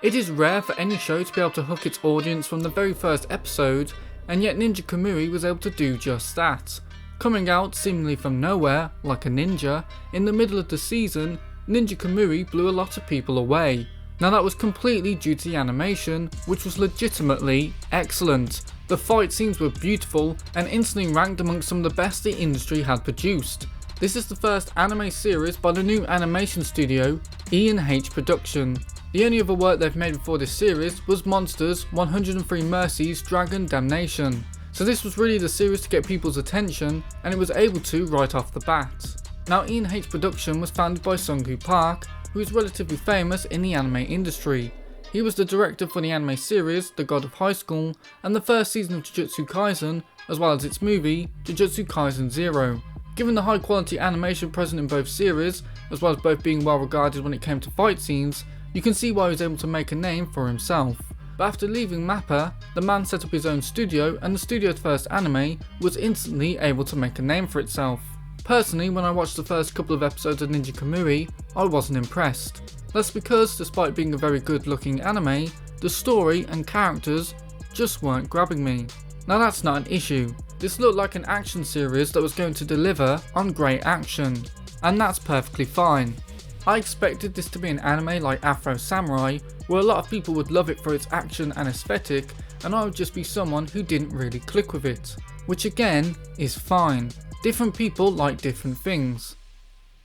It is rare for any show to be able to hook its audience from the very first episode, and yet Ninja Kamui was able to do just that. Coming out seemingly from nowhere, like a ninja, in the middle of the season, Ninja Kamui blew a lot of people away. Now that was completely due to the animation, which was legitimately excellent. The fight scenes were beautiful and instantly ranked amongst some of the best the industry had produced. This is the first anime series by the new animation studio, LiamNidas Production. The only other work they've made before this series was Monsters 103 Mercies Dragon Damnation. So this was really the series to get people's attention, and it was able to right off the bat. Now LiamNidas Production was founded by Sung-Gu Park, who is relatively famous in the anime industry. He was the director for the anime series The God of High School and the first season of Jujutsu Kaisen, as well as its movie Jujutsu Kaisen 0. Given the high quality animation present in both series, as well as both being well regarded when it came to fight scenes, you can see why he was able to make a name for himself. But after leaving Mappa, the man set up his own studio, and the studio's first anime was instantly able to make a name for itself. Personally, when I watched the first couple of episodes of Ninja Kamui, I wasn't impressed. That's because, despite being a very good looking anime, the story and characters just weren't grabbing me. Now that's not an issue. This looked like an action series that was going to deliver on great action, and that's perfectly fine. I expected this to be an anime like Afro Samurai, where a lot of people would love it for its action and aesthetic, and I would just be someone who didn't really click with it, which again is fine. Different people like different things.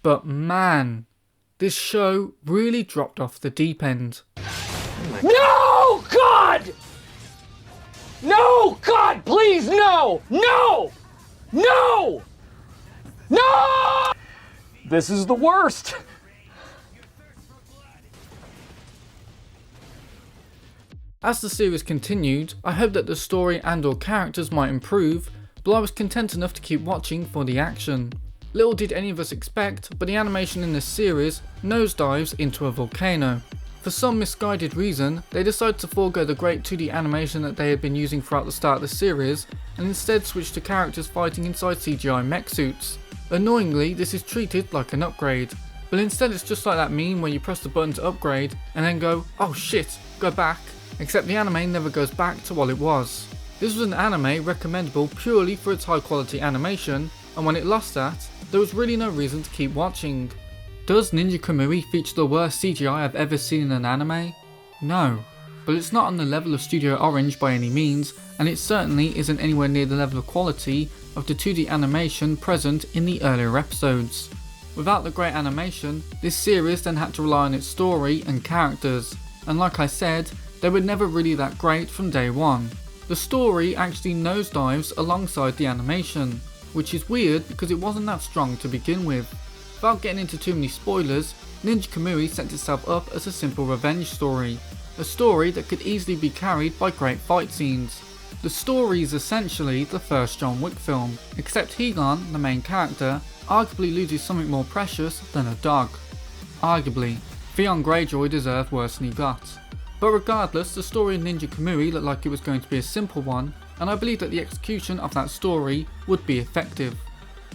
But man, this show really dropped off the deep end. No, God! No, God, please, no! No! No! No! This is the worst. As the series continued, I hoped that the story and or characters might improve, but I was content enough to keep watching for the action. Little did any of us expect, but the animation in this series nosedives into a volcano. For some misguided reason, they decided to forego the great 2D animation that they had been using throughout the start of the series, and instead switch to characters fighting inside CGI mech suits. Annoyingly, this is treated like an upgrade, but instead it's just like that meme where you press the button to upgrade and then go, oh shit, go back, except the anime never goes back to what it was. This was an anime recommendable purely for its high quality animation, and when it lost that, there was really no reason to keep watching. Does Ninja Kamui feature the worst CGI I've ever seen in an anime? No, but it's not on the level of Studio Orange by any means, and it certainly isn't anywhere near the level of quality of the 2D animation present in the earlier episodes. Without the great animation, this series then had to rely on its story and characters, and like I said, they were never really that great from day one. The story actually nosedives alongside the animation, which is weird because it wasn't that strong to begin with. Without getting into too many spoilers, Ninja Kamui sets itself up as a simple revenge story, a story that could easily be carried by great fight scenes. The story is essentially the first John Wick film, except Higan, the main character, arguably loses something more precious than a dog. Arguably, Theon Greyjoy deserved worse than he got. But regardless, the story of Ninja Kamui looked like it was going to be a simple one, and I believe that the execution of that story would be effective.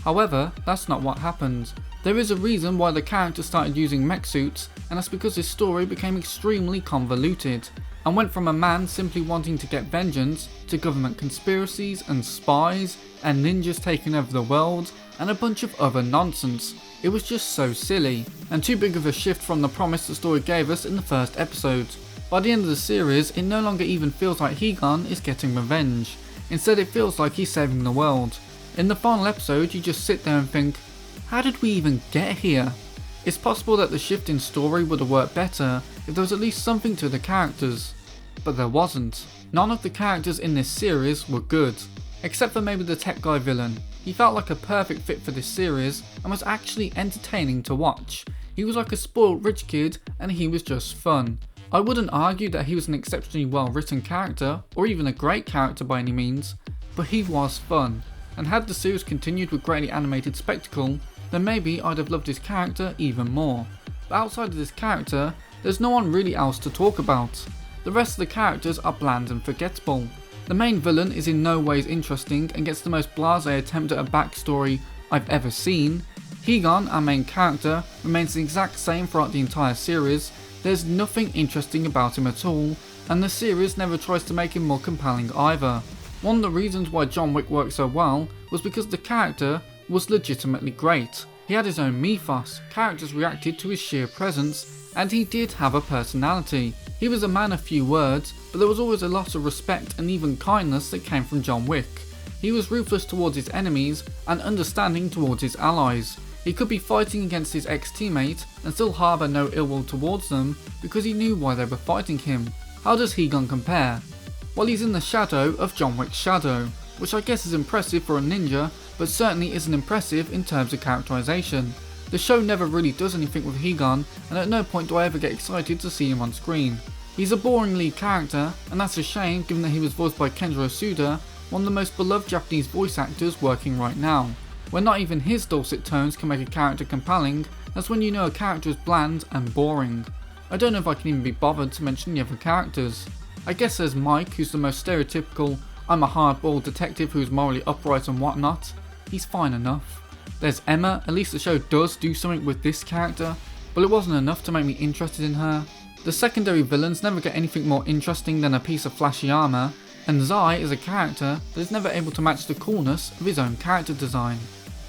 However, that's not what happened. There is a reason why the character started using mech suits, and that's because his story became extremely convoluted, and went from a man simply wanting to get vengeance, to government conspiracies and spies, and ninjas taking over the world, and a bunch of other nonsense. It was just so silly, and too big of a shift from the promise the story gave us in the first episode. By the end of the series, it no longer even feels like Higan is getting revenge. Instead, it feels like he's saving the world. In the final episode, you just sit there and think, how did we even get here? It's possible that the shift in story would have worked better if there was at least something to the characters. But there wasn't. None of the characters in this series were good, except for maybe the tech guy villain. He felt like a perfect fit for this series and was actually entertaining to watch. He was like a spoiled rich kid and he was just fun. I wouldn't argue that he was an exceptionally well written character, or even a great character by any means, but he was fun, and had the series continued with greatly animated spectacle, then maybe I'd have loved his character even more. But outside of this character, there's no one really else to talk about. The rest of the characters are bland and forgettable. The main villain is in no ways interesting and gets the most blasé attempt at a backstory I've ever seen. Higan, our main character, remains the exact same throughout the entire series, There's nothing interesting about him at all, and the series never tries to make him more compelling either. One of the reasons why John Wick worked so well was because the character was legitimately great. He had his own mythos, characters reacted to his sheer presence, and he did have a personality. He was a man of few words, but there was always a lot of respect and even kindness that came from John Wick. He was ruthless towards his enemies and understanding towards his allies. He could be fighting against his ex-teammate and still harbour no ill will towards them because he knew why they were fighting him. How does Higan compare? Well, he's in the shadow of John Wick's shadow, which I guess is impressive for a ninja, but certainly isn't impressive in terms of characterization. The show never really does anything with Higan, and at no point do I ever get excited to see him on screen. He's a boring lead character, and that's a shame given that he was voiced by Kenjiro Suda, one of the most beloved Japanese voice actors working right now. When not even his dulcet tones can make a character compelling, that's when you know a character is bland and boring. I don't know if I can even be bothered to mention the other characters. I guess there's Mike, who's the most stereotypical, I'm a hardball detective who's morally upright and whatnot. He's fine enough. There's Emma, at least the show does do something with this character, but it wasn't enough to make me interested in her. The secondary villains never get anything more interesting than a piece of flashy armour, and Zai is a character that is never able to match the coolness of his own character design.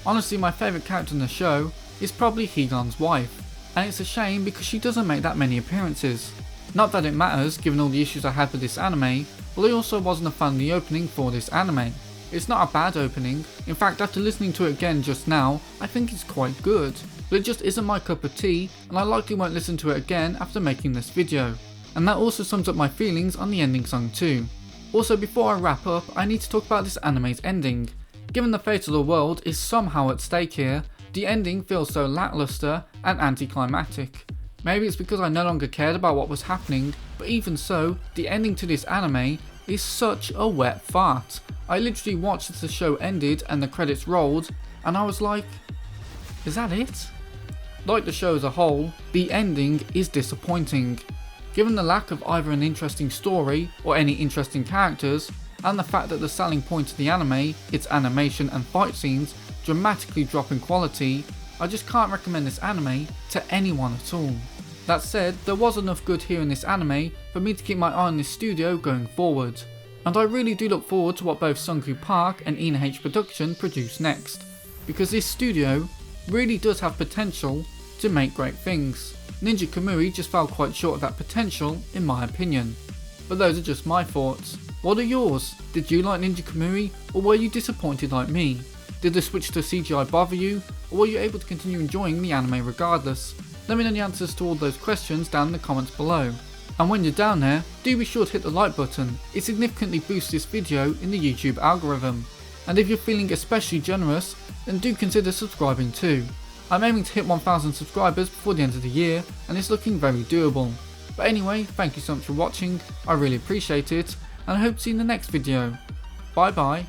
Honestly, my favourite character in the show is probably Higan's wife, and it's a shame because she doesn't make that many appearances. Not that it matters given all the issues I had with this anime, but I also wasn't a fan of the opening for this anime. It's not a bad opening, in fact after listening to it again just now, I think it's quite good, but it just isn't my cup of tea and I likely won't listen to it again after making this video. And that also sums up my feelings on the ending song too. Also, before I wrap up, I need to talk about this anime's ending. Given the fate of the world is somehow at stake here, the ending feels so lackluster and anticlimactic. Maybe it's because I no longer cared about what was happening, but even so, the ending to this anime is such a wet fart. I literally watched as the show ended and the credits rolled, and I was like, is that it? Like the show as a whole, the ending is disappointing. Given the lack of either an interesting story or any interesting characters, and the fact that the selling point of the anime, its animation and fight scenes, dramatically drop in quality, I just can't recommend this anime to anyone at all. That said, there was enough good here in this anime for me to keep my eye on this studio going forward, and I really do look forward to what both Sunku Park and Ina H Production produce next, because this studio really does have potential to make great things. Ninja Kamui just fell quite short of that potential in my opinion, but those are just my thoughts. What are yours? Did you like Ninja Kamui, or were you disappointed like me? Did the switch to CGI bother you, or were you able to continue enjoying the anime regardless? Let me know the answers to all those questions down in the comments below. And when you're down there, do be sure to hit the like button, it significantly boosts this video in the YouTube algorithm. And if you're feeling especially generous, then do consider subscribing too. I'm aiming to hit 1000 subscribers before the end of the year, and it's looking very doable. But anyway, thank you so much for watching, I really appreciate it, and I hope to see you in the next video. Bye bye.